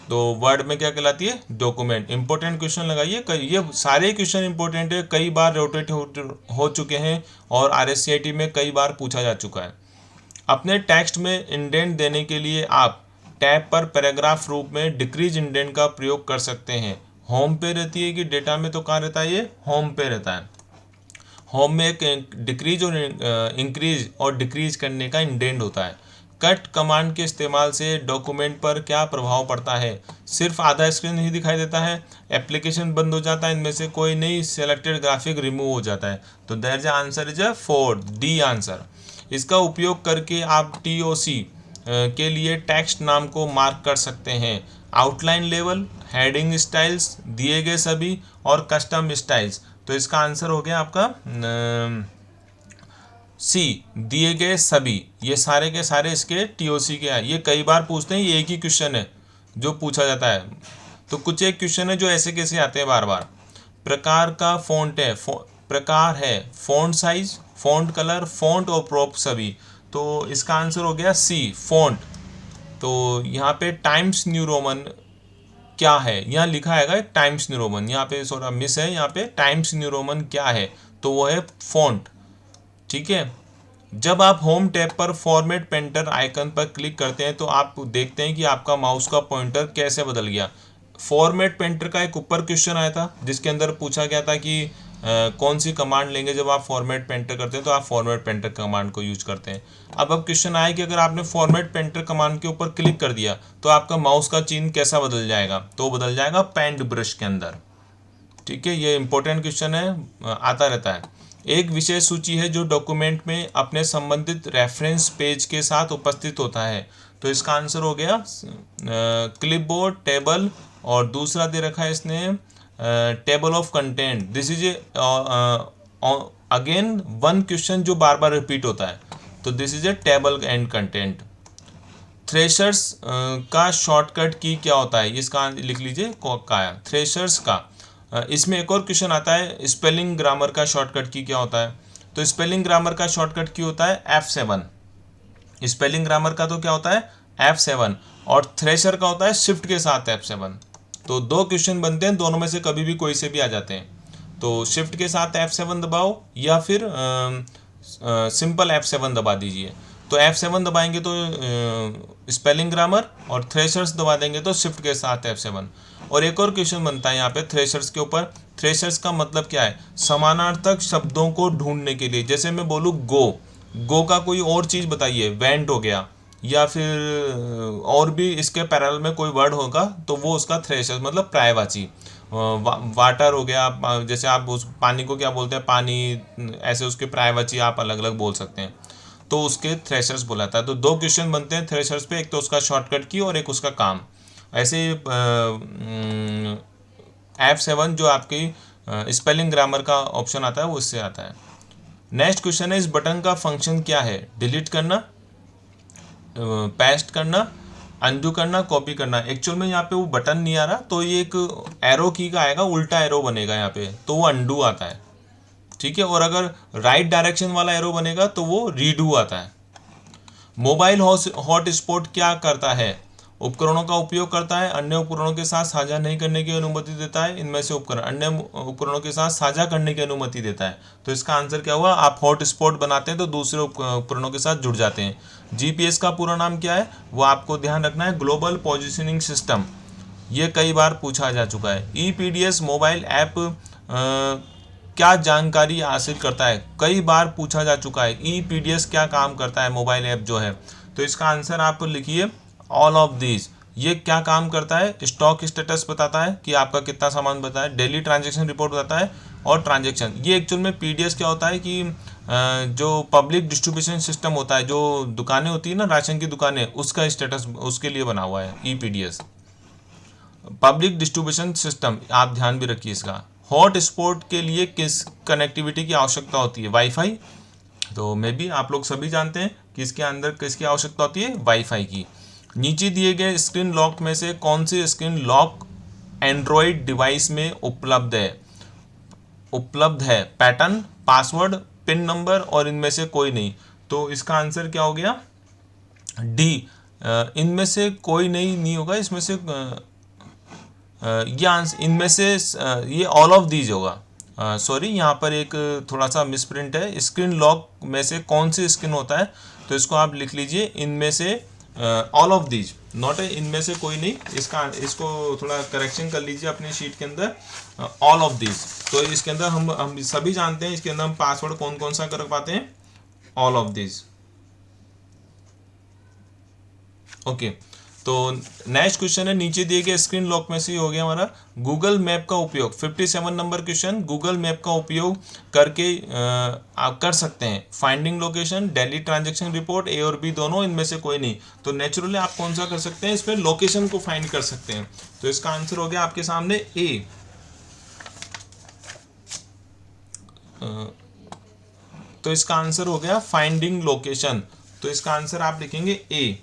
[SPEAKER 1] तो वर्ड में क्या कहलाती है? डॉक्यूमेंट। इंपॉर्टेंट क्वेश्चन लगाइए, ये सारे क्वेश्चन इंपॉर्टेंट है, कई बार रोटेट हो चुके हैं और RSCIT में कई बार पूछा जा चुका है। अपने टेक्स्ट में इंडेंट देने के लिए आप टैब पर पैराग्राफ रूप में डिक्रीज इंडेंट का प्रयोग कर सकते हैं। होम पे रहती है कि डेटा में? तो कहाँ रहता है? ये होम पे रहता है। होम में एक डिक्रीज और इंक्रीज और डिक्रीज करने का इंडेंट होता है। कट कमांड के इस्तेमाल से डॉक्यूमेंट पर क्या प्रभाव पड़ता है? सिर्फ आधा स्क्रीन ही दिखाई देता है, एप्लीकेशन बंद हो जाता है, इनमें से कोई नहीं, सेलेक्टेड ग्राफिक रिमूव हो जाता है। तो there is answer is 4, D answer. इसका उपयोग करके आप TOC के लिए टेक्स्ट नाम को मार्क कर सकते हैं। आउटलाइन लेवल, हेडिंग स्टाइल्स, दिए गए सभी और कस्टम स्टाइल्स। तो इसका आंसर हो गया आपका सी, दिए गए सभी। ये सारे के सारे इसके TOC के हैं। ये कई बार पूछते हैं, ये एक ही क्वेश्चन है जो पूछा जाता है। तो कुछ एक क्वेश्चन है जो ऐसे कैसे आते हैं बार बार। प्रकार का फॉन्ट है, प्रकार है font size, font colour, font और प्रॉप सभी। तो इसका आंसर हो गया सी, फॉन्ट। तो यहाँ पे टाइम्स न्यू रोमन क्या है? यहाँ लिखा है टाइम्स न्यू रोमन, यहाँ पे थोड़ा मिस है। यहाँ पे टाइम्स न्यू रोमन क्या है? तो वो है फॉन्ट। ठीक है, जब आप होम टैब पर फॉर्मेट पेंटर आइकन पर क्लिक करते हैं तो आप देखते हैं कि आपका माउस का पॉइंटर कैसे बदल गया। फॉर्मेट पेंटर का एक ऊपर क्वेश्चन आया था जिसके अंदर पूछा गया था कि कौन सी कमांड लेंगे जब आप फॉर्मेट पेंटर करते हैं, तो आप फॉर्मेट पेंटर कमांड को यूज करते हैं। अब क्वेश्चन आया कि अगर आपने फॉर्मेट पेंटर कमांड के ऊपर क्लिक कर दिया तो आपका माउस का चिन्ह कैसा बदल जाएगा, तो बदल जाएगा पेंट ब्रश के अंदर। ठीक है, ये इंपॉर्टेंट क्वेश्चन है, आता रहता है। एक विशेष सूची है जो डॉक्यूमेंट में अपने संबंधित रेफरेंस पेज के साथ उपस्थित होता है, तो इसका आंसर हो गया क्लिपबोर्ड, टेबल, और दूसरा दे रखा है इसने table of content. This is a again one question जो बार बार रिपीट होता है, तो this is a table and content. Threshers का शॉर्टकट की क्या होता है, इसका लिख लीजिए का है थ्रेशर्स का। इसमें एक और क्वेश्चन आता है स्पेलिंग ग्रामर का शॉर्टकट की क्या होता है, तो स्पेलिंग ग्रामर का शॉर्टकट की होता है F7। स्पेलिंग ग्रामर का तो क्या होता है F7, और थ्रेशर का होता है शिफ्ट के साथ F7। तो दो क्वेश्चन बनते हैं, दोनों में से कभी भी कोई से भी आ जाते हैं। तो शिफ्ट के साथ F7 दबाओ या फिर सिंपल F7 दबा दीजिए। तो F7 दबाएंगे तो स्पेलिंग ग्रामर, और थ्रेशर्स दबा देंगे तो शिफ्ट के साथ F7। और एक और क्वेश्चन बनता है यहाँ पे थ्रेशर्स के ऊपर। थ्रेशर्स का मतलब क्या है, समानार्थक शब्दों को ढूंढने के लिए। जैसे मैं बोलूँ गो का कोई और चीज़ बताइए, वेंट हो गया, या फिर और भी इसके पैरेलल में कोई वर्ड होगा तो वो उसका थ्रेशर्स मतलब पर्यायवाची। वाटर हो गया, जैसे आप उस पानी को क्या बोलते हैं, पानी, ऐसे उसके पर्यायवाची आप अलग अलग बोल सकते हैं, तो उसके थ्रेशर्स बोलाता है। तो दो क्वेश्चन बनते हैं थ्रेशर्स पे, एक तो उसका शॉर्टकट की और एक उसका काम। ऐसे F7 जो आपकी स्पेलिंग ग्रामर का ऑप्शन आता है वो इससे आता है। नेक्स्ट क्वेश्चन है इस बटन का फंक्शन क्या है, डिलीट करना, पेस्ट करना, अनडू करना, कॉपी करना। एक्चुअल में यहाँ पे वो बटन नहीं आ रहा, तो ये एक एरो की का आएगा, उल्टा एरो बनेगा यहाँ पे, तो वो अनडू आता है। ठीक है, और अगर राइट डायरेक्शन वाला एरो बनेगा तो वो रीडू आता है। मोबाइल हॉटस्पॉट क्या करता है, उपकरणों का उपयोग करता है, अन्य उपकरणों के साथ साझा नहीं करने की अनुमति देता है। इनमें से उपकरण अन्य उपकरणों के साथ साझा करने की अनुमति देता है, तो इसका आंसर क्या हुआ, आप हॉटस्पॉट बनाते हैं तो दूसरे उपकरणों के साथ जुड़ जाते हैं। जीपीएस का पूरा नाम क्या है, वो आपको ध्यान रखना है, ग्लोबल पोजिशनिंग सिस्टम। ये कई बार पूछा जा चुका है। ईपीडीएस मोबाइल ऐप क्या जानकारी हासिल करता है, कई बार पूछा जा चुका है। ईपीडीएस क्या काम करता है मोबाइल ऐप जो है, तो इसका आंसर आप लिखिए ऑल ऑफ दीज। ये क्या काम करता है, स्टॉक स्टेटस बताता है कि आपका कितना सामान बताता है, डेली ट्रांजैक्शन रिपोर्ट बताता है, और ट्रांजैक्शन। ये एक्चुअल में पीडीएस क्या होता है कि जो पब्लिक डिस्ट्रीब्यूशन सिस्टम होता है, जो दुकानें होती है ना, राशन की दुकानें, उसका स्टेटस उसके लिए बना हुआ है ईपीडीएस, पब्लिक डिस्ट्रीब्यूशन सिस्टम। आप ध्यान भी रखिए इसका। हॉट स्पॉट के लिए किस कनेक्टिविटी की आवश्यकता होती है, वाईफाई। तो मे बी आप लोग सभी जानते हैं कि इसके अंदर किसकी आवश्यकता होती है, वाईफाई की। नीचे दिए गए स्क्रीन लॉक में से कौन सी स्क्रीन लॉक एंड्रॉयड डिवाइस में उपलब्ध है, पैटर्न, पासवर्ड, पिन नंबर, और इनमें से कोई नहीं। तो इसका आंसर क्या हो गया, डी, इनमें से कोई नहीं होगा, इसमें से ये आंसर इनमें से ये ऑल ऑफ दीज होगा। सॉरी, यहाँ पर एक थोड़ा सा मिसप्रिंट है, स्क्रीन लॉक में से कौन सी स्क्रीन होता है, तो इसको आप लिख लीजिए इनमें से all of these, not a इनमें से कोई नहीं। इसको थोड़ा करेक्शन कर लीजिए अपने शीट के अंदर, ऑल ऑफ दीज। तो इसके अंदर हम सभी जानते हैं, इसके अंदर हम पासवर्ड कौन कौन सा कर पाते हैं, ऑल ऑफ दीज। ओके, तो नेक्स्ट क्वेश्चन है नीचे दिए गए स्क्रीन लॉक में से हो गया हमारा गूगल मैप का उपयोग। 57 नंबर क्वेश्चन, गूगल मैप का उपयोग करके आप कर सकते हैं finding location, daily transaction report, A और बी दोनों, इनमें से कोई नहीं। तो नेचुरली आप कौन सा कर सकते हैं, इसमें लोकेशन को फाइंड कर सकते हैं। तो इसका आंसर हो गया आपके सामने ए। तो इसका आंसर हो गया फाइंडिंग लोकेशन, तो इसका आंसर आप लिखेंगे ए।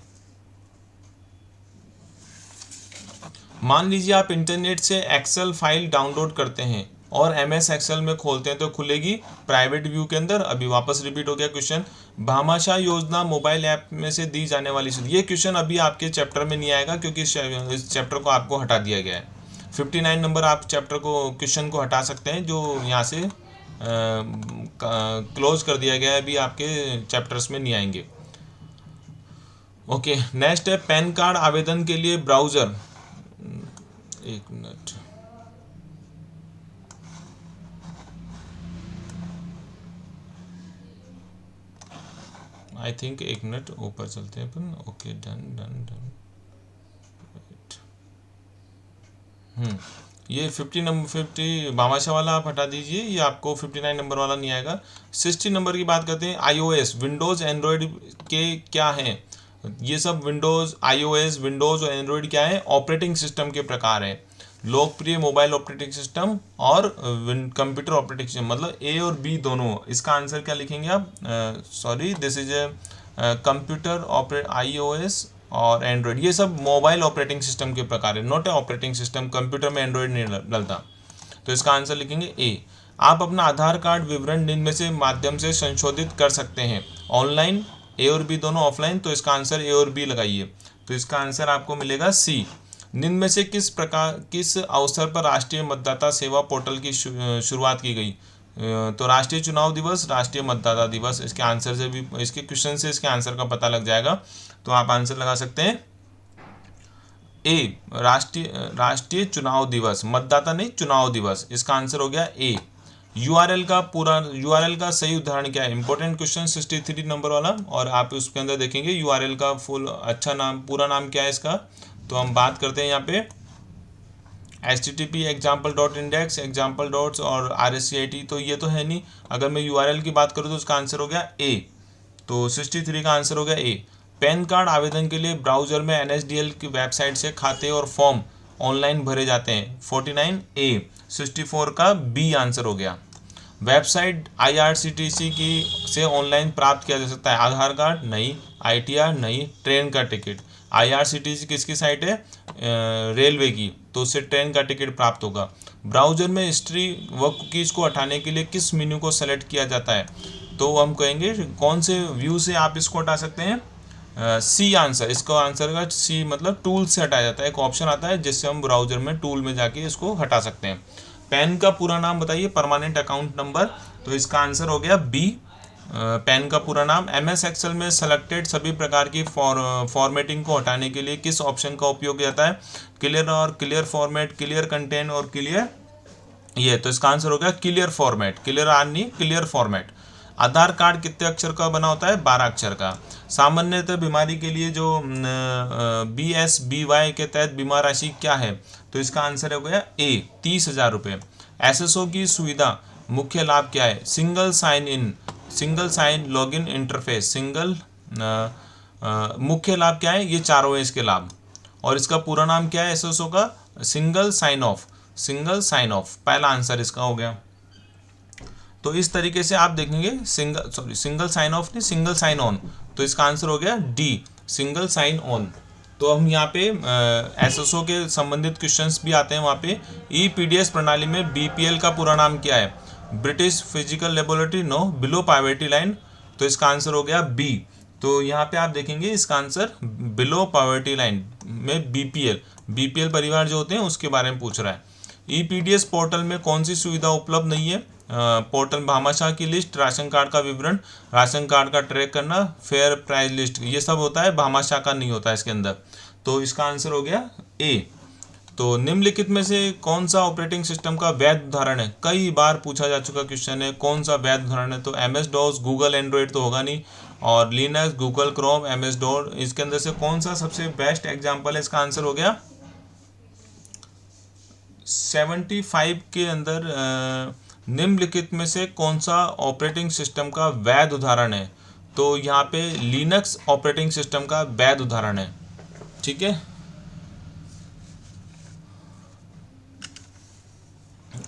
[SPEAKER 1] मान लीजिए आप इंटरनेट से एक्सेल फाइल डाउनलोड करते हैं और एमएस एक्सेल में खोलते हैं तो खुलेगी प्राइवेट व्यू के अंदर। अभी वापस रिपीट हो गया क्वेश्चन, भामाशाह योजना मोबाइल ऐप में से दी जाने वाली सुविधा। ये क्वेश्चन अभी आपके चैप्टर में नहीं आएगा क्योंकि इस चैप्टर को आपको हटा दिया गया है। 59 नंबर आप चैप्टर को क्वेश्चन को हटा सकते हैं जो यहाँ से क्लोज कर दिया गया है, अभी आपके चैप्टर्स में नहीं आएंगे। ओके, नेक्स्ट है पैन कार्ड आवेदन के लिए ब्राउज़र। एक मिनट, आई थिंक एक मिनट ऊपर चलते हैं अपन। Okay, done done done. ये 50 भामाशाह वाला आप हटा दीजिए, ये आपको 59 नंबर वाला नहीं आएगा। 60 नंबर की बात करते हैं। iOS, विंडोज़, एंड्रॉयड के क्या हैं? ये सब विंडोज़, iOS, विंडोज़ और एंड्रॉयड क्या है? ऑपरेटिंग सिस्टम के प्रकार हैं। लोकप्रिय मोबाइल ऑपरेटिंग सिस्टम और कंप्यूटर ऑपरेटिंग सिस्टम, मतलब ए और बी दोनों। इसका आंसर क्या लिखेंगे आप? Sorry, this is a computer operate, iOS और एंड्रॉयड, ये सब मोबाइल ऑपरेटिंग सिस्टम के प्रकार है, not a operating system. Computer में एंड्रॉयड नहीं डलता, तो इसका आंसर लिखेंगे ए। आप अपना आधार कार्ड विवरण निम्न में से माध्यम से संशोधित कर सकते हैं। ऑनलाइन, ए और बी दोनों, ऑफलाइन, तो इसका आंसर ए और बी लगाइए। तो इसका आंसर आपको मिलेगा सी। निम्न में से किस अवसर पर राष्ट्रीय मतदाता सेवा पोर्टल की शुरुआत की गई? तो राष्ट्रीय चुनाव दिवस, राष्ट्रीय मतदाता दिवस। इसके आंसर से भी, इसके क्वेश्चन से इसके आंसर का पता लग जाएगा, तो आप आंसर लगा सकते हैं ए, राष्ट्रीय चुनाव दिवस, मतदाता नहीं, चुनाव दिवस। इसका आंसर हो गया ए। यूआरएल का सही उदाहरण क्या है? इंपॉर्टेंट क्वेश्चन 63 नंबर वाला, और आप उसके अंदर देखेंगे यूआरएल का फुल अच्छा नाम, पूरा नाम क्या है इसका। तो हम बात करते हैं यहाँ पे http example.index, example डॉट्स और RSCIT, तो ये तो है नहीं। अगर मैं URL की बात करूँ तो उसका आंसर हो गया ए। तो 63 का आंसर हो गया ए। पैन कार्ड आवेदन के लिए ब्राउज़र में NSDL की वेबसाइट से खाते और फॉर्म ऑनलाइन भरे जाते हैं। 49 ए। 64 का बी आंसर हो गया। वेबसाइट IRCTC की से ऑनलाइन प्राप्त किया जा सकता है। आधार कार्ड नहीं, ITR नहीं, ट्रेन का टिकट। IRCTC किसकी साइट है? रेलवे की, तो उससे ट्रेन का टिकट प्राप्त होगा। ब्राउज़र में हिस्ट्री व कुकीज़ को हटाने के लिए किस मेन्यू को सेलेक्ट किया जाता है? तो हम कहेंगे कौन से व्यू से आप इसको हटा सकते हैं? सी आंसर, इसका आंसर का सी, मतलब टूल से हटाया जाता है। एक ऑप्शन आता है जिससे हम ब्राउज़र में टूल में जाके इसको हटा सकते हैं। पैन का पूरा नाम बताइए, परमानेंट अकाउंट नंबर। तो इसका आंसर हो गया बी, पैन का पूरा नाम। MS एक्सेल में सेलेक्टेड सभी प्रकार की फॉर्मेटिंग को हटाने के लिए किस ऑप्शन का उपयोग किया जाता है? क्लियर और क्लियर फॉर्मेट, क्लियर कंटेंट और क्लियर, ये तो इसका आंसर हो गया क्लियर फॉर्मेट, क्लियर आर नहीं, क्लियर फॉर्मेट। आधार कार्ड कितने अक्षर का बना होता है? 12 अक्षर का। सामान्यतः बीमारी के लिए जो BSBY के तहत बीमा राशि क्या है? तो इसका आंसर हो गया ए, 30,000 रुपये। SSO की सुविधा मुख्य लाभ क्या है? Single sign in, single sign login interface, single मुख्य लाभ क्या है? ये चारों है इसके लाभ। और इसका पूरा नाम क्या है SSO का? Single sign off, single sign off, पहला आंसर इसका हो गया। तो इस तरीके से आप देखेंगे, सिंगल साइन ऑफ नहीं, सिंगल साइन ऑन, तो इसका आंसर हो गया डी, सिंगल साइन ऑन। तो हम यहाँ पे SSO के संबंधित क्वेश्चंस भी आते हैं वहाँ पे। EPDS प्रणाली में BPL का पूरा नाम क्या है? British physical laboratory, no, below poverty line, तो इसका आंसर हो गया बी। तो यहाँ पे आप देखेंगे इसका आंसर बिलो पॉवर्टी लाइन में BPL परिवार जो होते हैं उसके बारे में पूछ रहा है। EPDS पोर्टल में कौन सी सुविधा उपलब्ध नहीं है? पोर्टल भामाशाह की लिस्ट, राशन कार्ड का विवरण, राशन कार्ड का ट्रैक करना, फेयर प्राइस लिस्ट, ये सब होता है, भामाशाह का नहीं होता है इसके अंदर। तो इसका आंसर हो गया ए। तो निम्नलिखित में से कौन सा ऑपरेटिंग सिस्टम का वैध उदाहरण है? कई बार पूछा जा चुका क्वेश्चन है, कौन सा वैध उदाहरण है? तो MS-DOS, गूगल एंड्रॉयड तो होगा नहीं, और लिनक्स, गूगल क्रोम, MS-DOS, इसके अंदर से कौन सा सबसे बेस्ट एग्जाम्पल है? इसका आंसर हो गया 75 के अंदर निम्नलिखित में से कौन सा ऑपरेटिंग सिस्टम का वैध उदाहरण है? तो यहाँ पे लिनक्स ऑपरेटिंग सिस्टम का वैध उदाहरण है। ठीक है,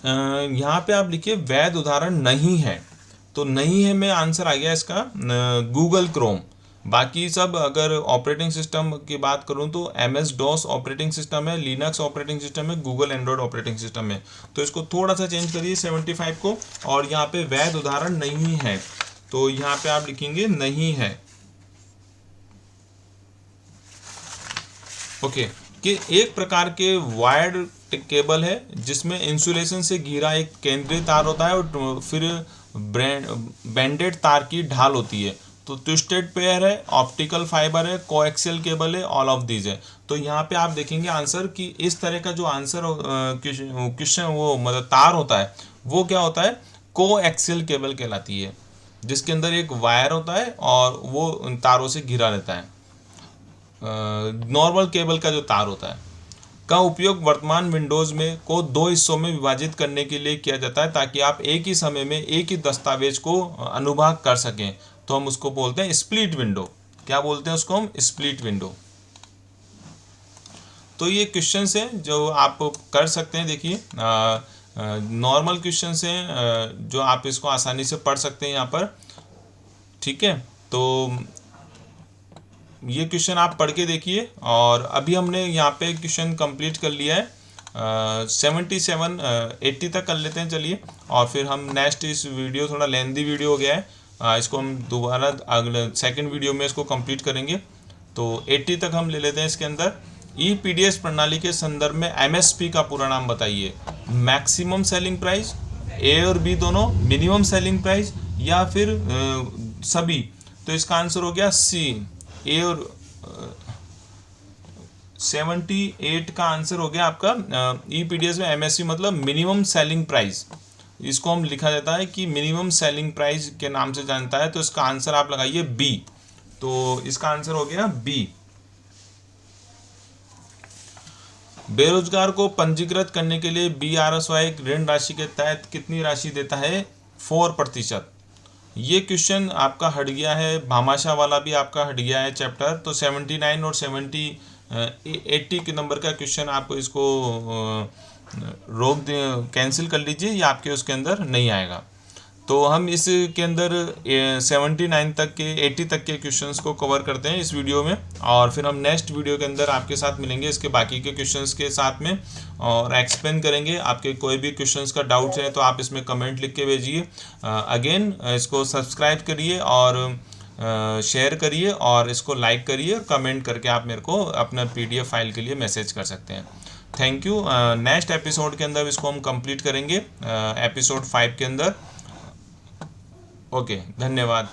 [SPEAKER 1] यहाँ पे आप लिखिए वैध उदाहरण नहीं है, तो नहीं है में आंसर आ गया इसका गूगल क्रोम। बाकी सब अगर ऑपरेटिंग सिस्टम की बात करूं तो MS-DOS ऑपरेटिंग सिस्टम है, लिनक्स ऑपरेटिंग सिस्टम है, गूगल एंड्रॉयड ऑपरेटिंग सिस्टम है। तो इसको थोड़ा सा चेंज करिए 75 को, और यहाँ पे वैध उदाहरण नहीं है, तो यहाँ पे आप लिखेंगे नहीं है। ओके, कि एक प्रकार के वायर्ड केबल है जिसमें इंसुलेशन से घिरा एक केंद्रीय तार होता है और फिर बैंडेड तार की ढाल होती है। तो ट्विस्टेड पेयर है, ऑप्टिकल फाइबर है, कोएक्सियल केबल है, ऑल ऑफ दीज है। तो यहाँ पे आप देखेंगे आंसर कि इस तरह का जो आंसर क्वेश्चन वो मतलब तार होता है वो क्या होता है, कोएक्सियल केबल कहलाती है, जिसके अंदर एक वायर होता है और वो उन तारों से घिरा रहता है। नॉर्मल केबल का जो तार होता है का उपयोग वर्तमान विंडोज़ में को दो हिस्सों में विभाजित करने के लिए किया जाता है ताकि आप एक ही समय में एक ही दस्तावेज को अनुभाग कर सकें। तो हम उसको बोलते हैं स्प्लिट विंडो। क्या बोलते हैं उसको हम? Split window. तो ये क्वेश्चंस हैं जो आप कर सकते हैं। देखिए नॉर्मल क्वेश्चंस हैं जो आप इसको आसानी से पढ़ सकते हैं यहाँ पर, ठीक है। तो ये क्वेश्चन आप पढ़ के देखिए। और अभी हमने यहाँ पे क्वेश्चन कंप्लीट कर लिया है 77 80 तक कर लेते हैं चलिए, और फिर हम नेक्स्ट इस वीडियो थोड़ा लेंदी वीडियो हो गया है इसको हम दोबारा अगले सेकंड वीडियो में इसको कंप्लीट करेंगे। तो 80 तक हम ले लेते हैं। इसके अंदर ईपीडीएस प्रणाली के संदर्भ में एमएसपी का पूरा नाम बताइए। मैक्सिमम सेलिंग प्राइस, ए और बी दोनों, मिनिमम सेलिंग प्राइस या फिर सभी। तो इसका आंसर हो गया सी, ए और 78 का आंसर हो गया आपका। ईपीडीएस में एमएसपी मतलब मिनिमम सेलिंग प्राइस, इसको हम लिखा जाता है कि मिनिमम सेलिंग प्राइस के नाम से जानता है। तो इसका आंसर आप लगाइए बी। तो इसका आंसर हो गया बी। बेरोजगार को पंजीकृत करने के लिए बीआरएसवाई ऋण राशि के तहत कितनी राशि देता है? 4%। ये क्वेश्चन आपका हट गया है, भामाशाह वाला भी आपका हट गया है चैप्टर। तो 79 और 80 के नंबर का क्वेश्चन आपको इसको कैंसिल कर लीजिए, ये आपके उसके अंदर नहीं आएगा। तो हम इसके अंदर 79 तक के 80 तक के क्वेश्चंस को कवर करते हैं इस वीडियो में, और फिर हम नेक्स्ट वीडियो के अंदर आपके साथ मिलेंगे इसके बाकी के क्वेश्चंस के साथ में और एक्सप्लेन करेंगे। आपके कोई भी क्वेश्चंस का डाउट्स है तो आप इसमें कमेंट लिख के भेजिए। अगेन इसको सब्सक्राइब करिए और शेयर करिए और इसको लाइक करिए, कमेंट करके आप मेरे को अपना PDF फाइल के लिए मैसेज कर सकते हैं। Thank you. नेक्स्ट एपिसोड के अंदर इसको हम कंप्लीट करेंगे एपिसोड 5 के अंदर। ओके, धन्यवाद।